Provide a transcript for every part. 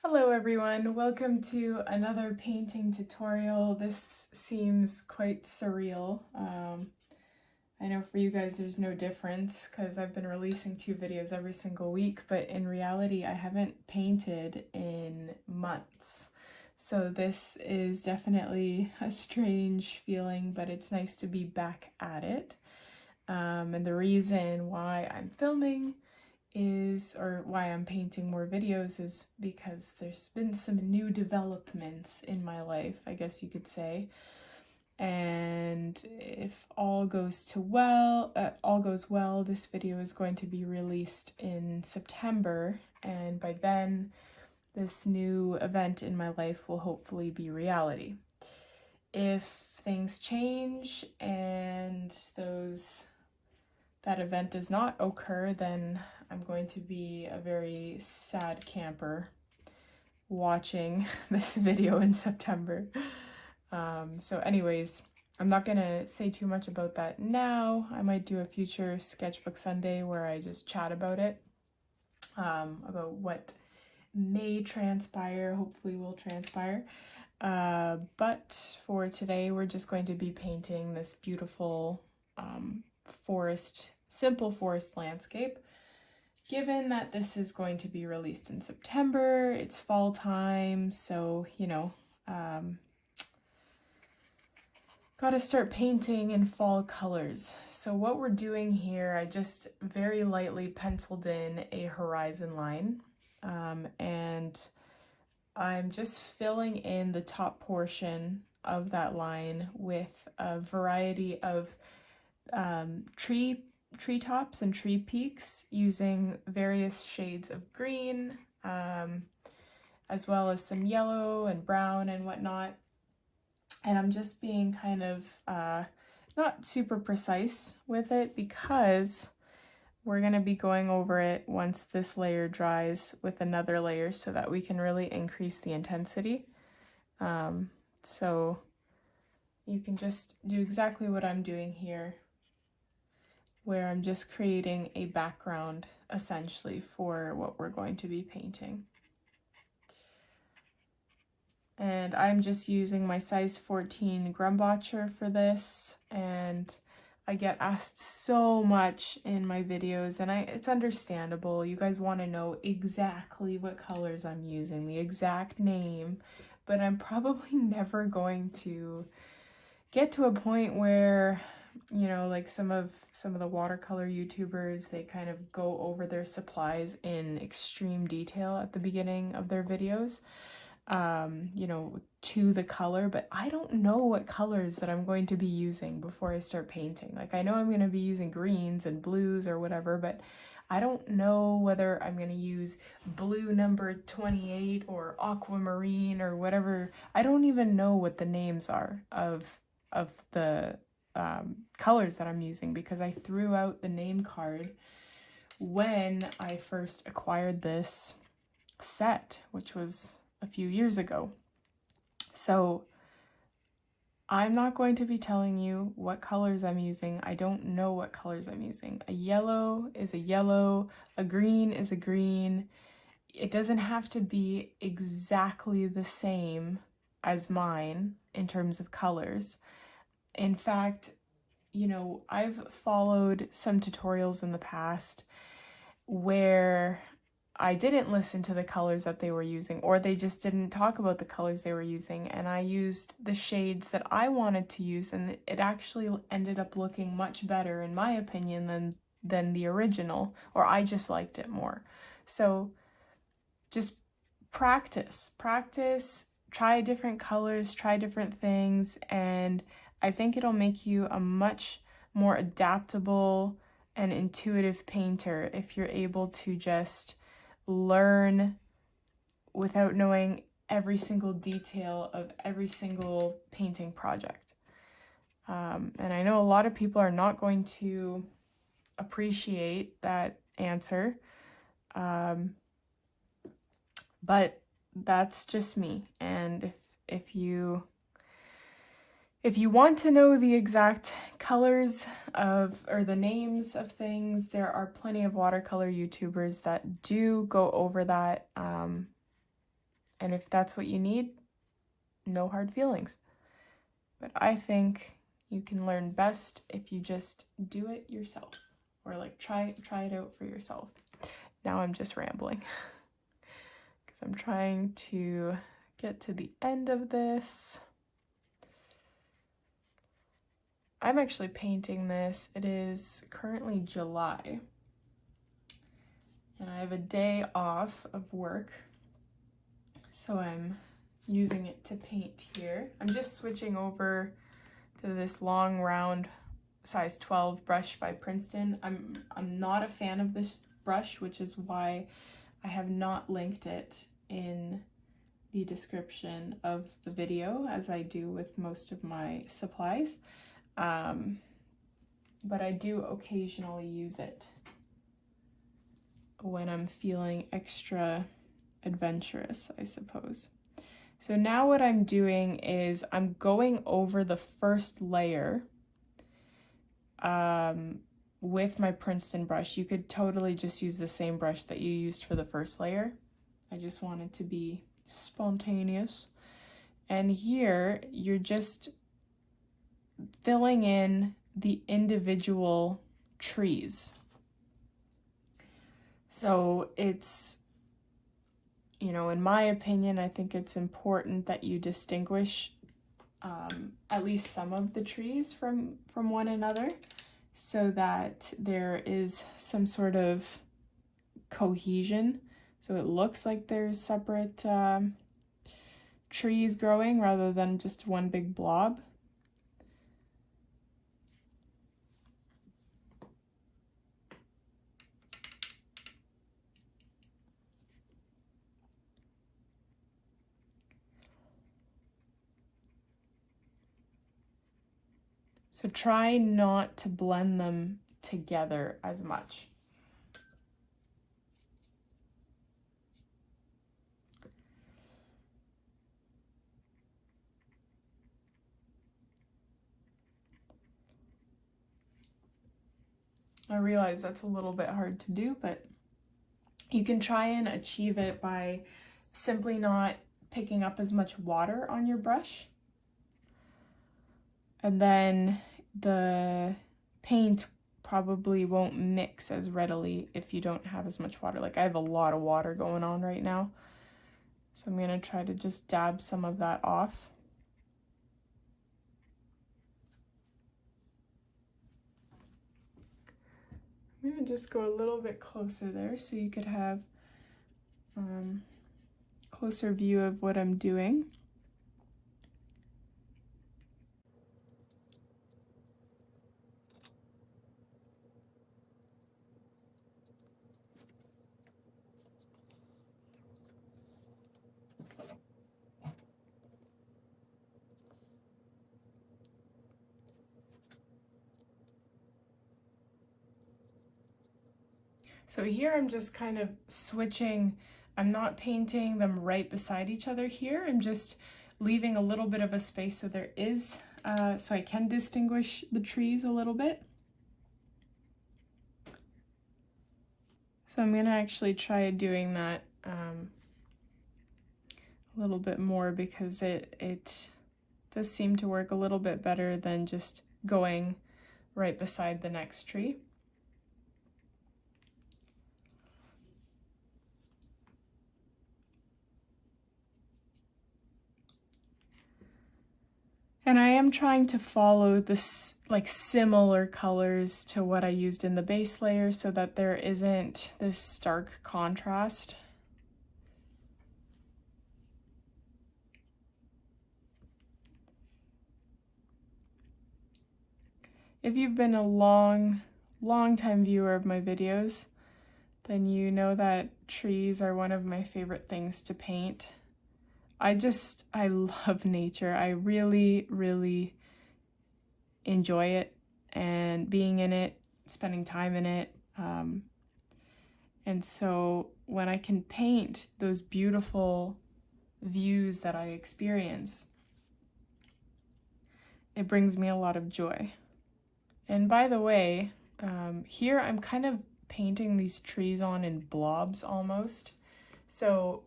Hello everyone, welcome to another painting tutorial. This seems quite surreal. I know for you guys there's no difference because I've been releasing 2 videos every single week, but in reality I haven't painted in months. So this is definitely a strange feeling, but it's nice to be back at it. And the reason why I'm filming or why I'm painting more videos is because there's been some new developments in my life, I guess you could say. And if all goes well, this video is going to be released in September, and by then this new event in my life will hopefully be reality. If things change and that event does not occur, then I'm going to be a very sad camper watching this video in September. So anyways, I'm not gonna say too much about that now. I might do a future Sketchbook Sunday where I just chat about it, about what may transpire, hopefully will transpire. But for today, we're just going to be painting this beautiful simple forest landscape. Given that this is going to be released in September, it's fall time, so, gotta start painting in fall colors. So what we're doing here, I just very lightly penciled in a horizon line, and I'm just filling in the top portion of that line with a variety of treetops and tree peaks using various shades of green, as well as some yellow and brown and whatnot. And I'm just being kind of not super precise with it because we're going to be going over it once this layer dries with another layer so that we can really increase the intensity. So you can just do exactly what I'm doing here, where I'm just creating a background essentially for what we're going to be painting. And I'm just using my size 14 Grumbacher for this, and I get asked so much in my videos, and it's understandable. You guys want to know exactly what colors I'm using, the exact name, but I'm probably never going to get to a point where, like some of the watercolor YouTubers, they kind of go over their supplies in extreme detail at the beginning of their videos, to the color, but I don't know what colors that I'm going to be using before I start painting. Like, I know I'm going to be using greens and blues or whatever, but I don't know whether I'm going to use blue number 28 or aquamarine or whatever. I don't even know what the names are of the colors that I'm using because I threw out the name card when I first acquired this set, which was a few years ago. So I'm not going to be telling you what colors I'm using. I don't know what colors I'm using. A yellow is a yellow, a green is a green. It doesn't have to be exactly the same as mine in terms of colors. In fact, I've followed some tutorials in the past where I didn't listen to the colors that they were using, or they just didn't talk about the colors they were using, and I used the shades that I wanted to use, and it actually ended up looking much better, in my opinion, than the original, or I just liked it more. So just practice, try different colors, try different things, and I think it'll make you a much more adaptable and intuitive painter if you're able to just learn without knowing every single detail of every single painting project. And I know a lot of people are not going to appreciate that answer, but that's just me. And if you want to know the exact colors or the names of things, there are plenty of watercolor YouTubers that do go over that And if that's what you need, no hard feelings. But I think you can learn best if you just do it yourself, or like try it out for yourself. Now I'm just rambling because I'm trying to get to the end of this. I'm actually painting this. It is currently July, and I have a day off of work, so I'm using it to paint here. I'm just switching over to this long round size 12 brush by Princeton. I'm not a fan of this brush, which is why I have not linked it in the description of the video, as I do with most of my supplies. But I do occasionally use it when I'm feeling extra adventurous, I suppose. So now what I'm doing is I'm going over the first layer with my Princeton brush. You could totally just use the same brush that you used for the first layer. I just wanted to be spontaneous. And here you're just filling in the individual trees. So it's, you know, in my opinion, I think it's important that you distinguish at least some of the trees from one another, so that there is some sort of cohesion. So it looks like there's separate trees growing rather than just one big blob. So try not to blend them together as much. I realize that's a little bit hard to do, but you can try and achieve it by simply not picking up as much water on your brush. And then the paint probably won't mix as readily if you don't have as much water. Like I have a lot of water going on right now, so I'm gonna try to just dab some of that off. I'm gonna just go a little bit closer there so you could have closer view of what I'm doing. So here I'm just kind of switching. I'm not painting them right beside each other here. I'm just leaving a little bit of a space so there is, so I can distinguish the trees a little bit. So I'm gonna actually try doing that a little bit more, because it does seem to work a little bit better than just going right beside the next tree. And I am trying to follow this like similar colors to what I used in the base layer so that there isn't this stark contrast. If you've been a long time viewer of my videos, then you know that trees are one of my favorite things to paint. I love nature. I really enjoy it, and being in it, spending time in it. And so when I can paint those beautiful views that I experience, it brings me a lot of joy. And by the way, here I'm kind of painting these trees on in blobs almost. So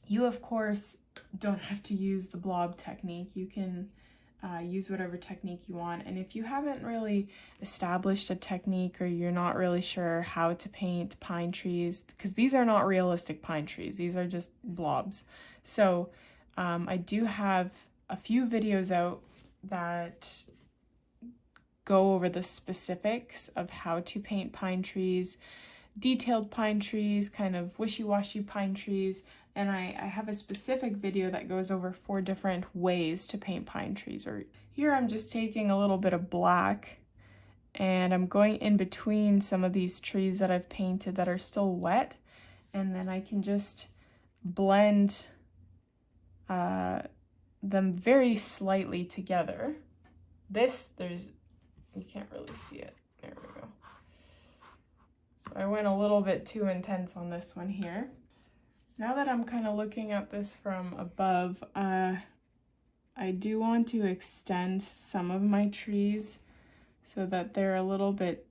You, of course, don't have to use the blob technique. You can use whatever technique you want. And if you haven't really established a technique, or you're not really sure how to paint pine trees, because these are not realistic pine trees, these are just blobs. So I do have a few videos out that go over the specifics of how to paint pine trees, detailed pine trees, kind of wishy-washy pine trees, and I have a specific video that goes over 4 different ways to paint pine trees. Or here I'm just taking a little bit of black and I'm going in between some of these trees that I've painted that are still wet, and then I can just blend them very slightly together. You can't really see it. There we go. So I went a little bit too intense on this one here. Now that I'm kind of looking at this from above, I do want to extend some of my trees so that they're a little bit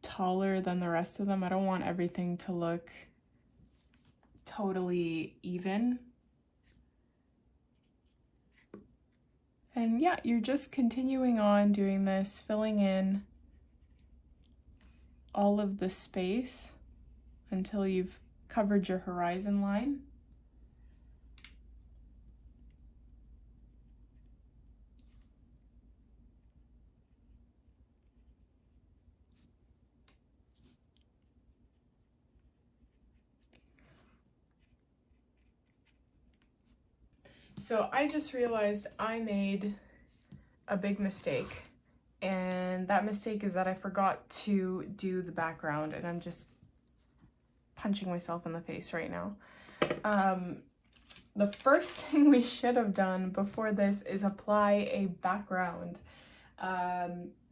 taller than the rest of them. I don't want everything to look totally even. And yeah, you're just continuing on doing this, filling in all of the space until you've covered your horizon line. So I just realized I made a big mistake, and that mistake is that I forgot to do the background, and I'm just punching myself in the face right now. The first thing we should have done before this is apply a background.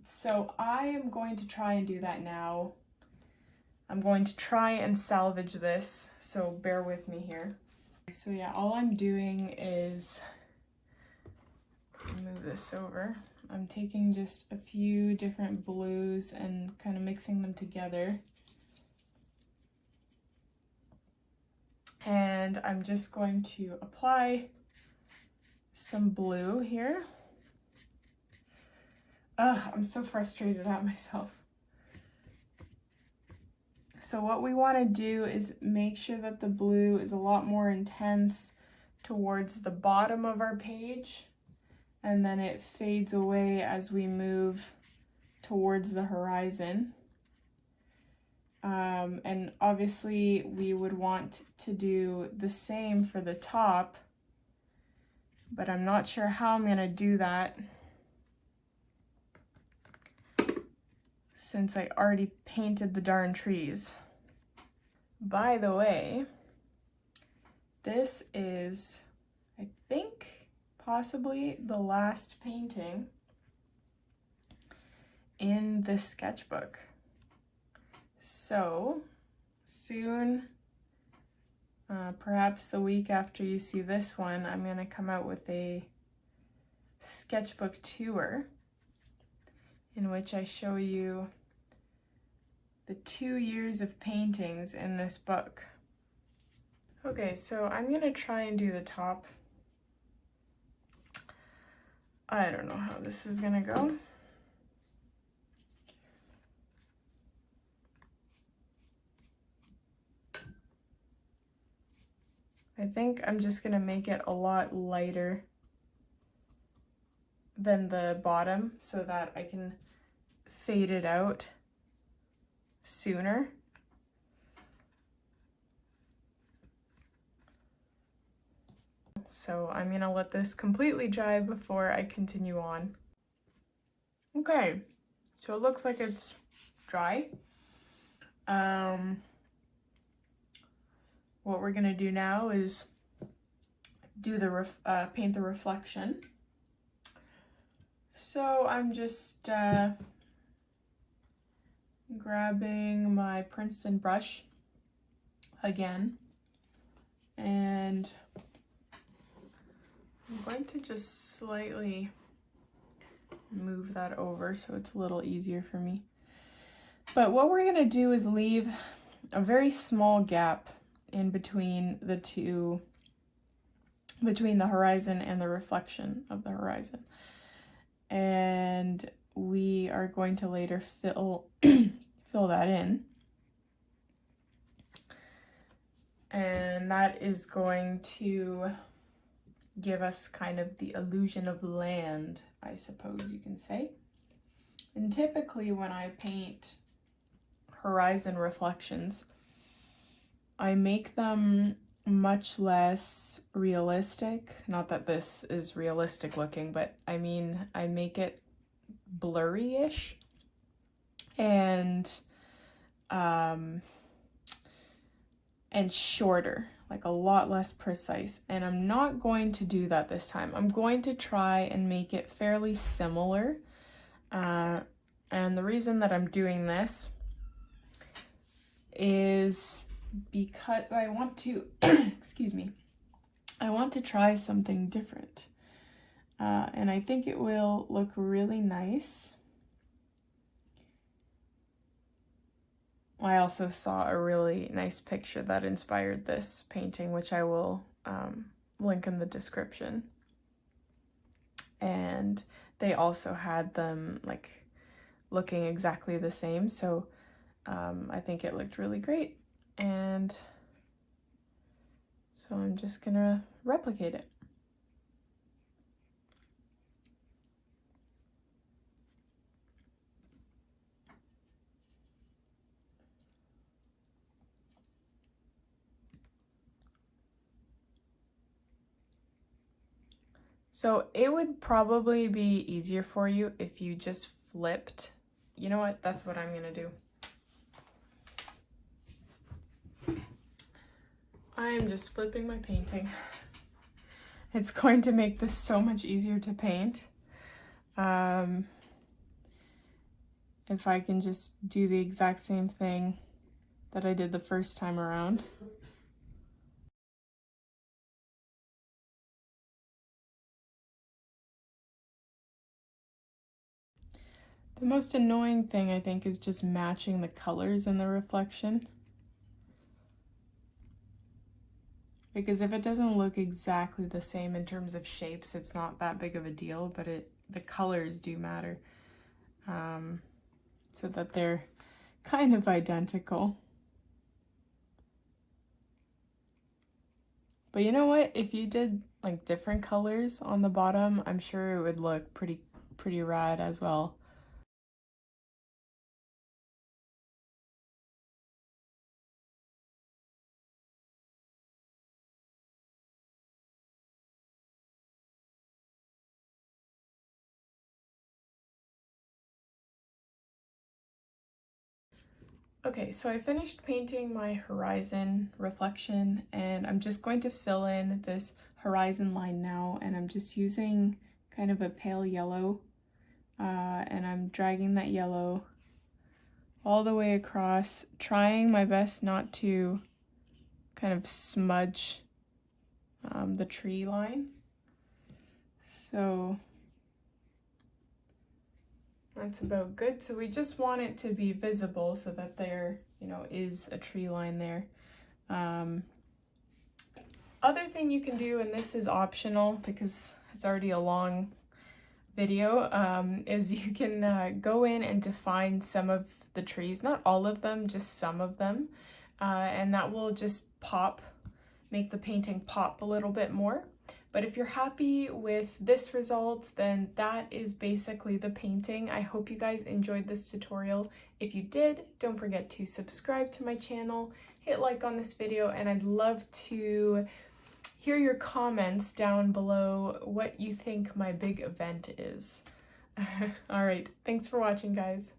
So I am going to try and do that now. I'm going to try and salvage this, so bear with me here. So yeah, all I'm doing is move this over. I'm taking just a few different blues and kind of mixing them together. And I'm just going to apply some blue here. Ugh, I'm so frustrated at myself. So what we want to do is make sure that the blue is a lot more intense towards the bottom of our page, and then it fades away as we move towards the horizon. And obviously we would want to do the same for the top, but I'm not sure how I'm going to do that since I already painted the darn trees. By the way, this is, I think, possibly the last painting in this sketchbook. So soon, perhaps the week after you see this one, I'm going to come out with a sketchbook tour in which I show you the 2 years of paintings in this book. Okay, so I'm going to try and do the top. I don't know how this is going to go. I think I'm just going to make it a lot lighter than the bottom so that I can fade it out sooner. So I'm going to let this completely dry before I continue on. Okay, so it looks like it's dry. What we're gonna do now is do the paint the reflection. So I'm just grabbing my Princeton brush again, and I'm going to just slightly move that over so it's a little easier for me. But what we're gonna do is leave a very small gap in between the two between the horizon and the reflection of the horizon. And we are going to later fill that in. And that is going to give us kind of the illusion of land, I suppose you can say. And typically when I paint horizon reflections, I make them much less realistic. Not that this is realistic looking, but I mean, I make it blurry-ish and shorter, like a lot less precise. And I'm not going to do that this time. I'm going to try and make it fairly similar. And the reason that I'm doing this is because I want to, excuse me, I want to try something different. And I think it will look really nice. I also saw a really nice picture that inspired this painting, which I will link in the description. And they also had them like looking exactly the same, so I think it looked really great. And so I'm just gonna replicate it. So it would probably be easier for you if you just flipped. You know what? That's what I'm gonna do. I am just flipping my painting. It's going to make this so much easier to paint. If I can just do the exact same thing that I did the first time around. The most annoying thing, I think, is just matching the colors in the reflection. Because if it doesn't look exactly the same in terms of shapes, it's not that big of a deal, but the colors do matter. So that they're kind of identical. But you know what? If you did like different colors on the bottom, I'm sure it would look pretty rad as well. Okay, so I finished painting my horizon reflection, and I'm just going to fill in this horizon line now, and I'm just using kind of a pale yellow, and I'm dragging that yellow all the way across, trying my best not to kind of smudge the tree line. So that's about good. So we just want it to be visible so that there, you know, is a tree line there. Other thing you can do, and this is optional because it's already a long video, is you can go in and define some of the trees, not all of them, just some of them, and that will just make the painting pop a little bit more. But if you're happy with this result, then that is basically the painting. I hope you guys enjoyed this tutorial. If you did, don't forget to subscribe to my channel, hit like on this video, and I'd love to hear your comments down below what you think my big event is. All right, thanks for watching, guys.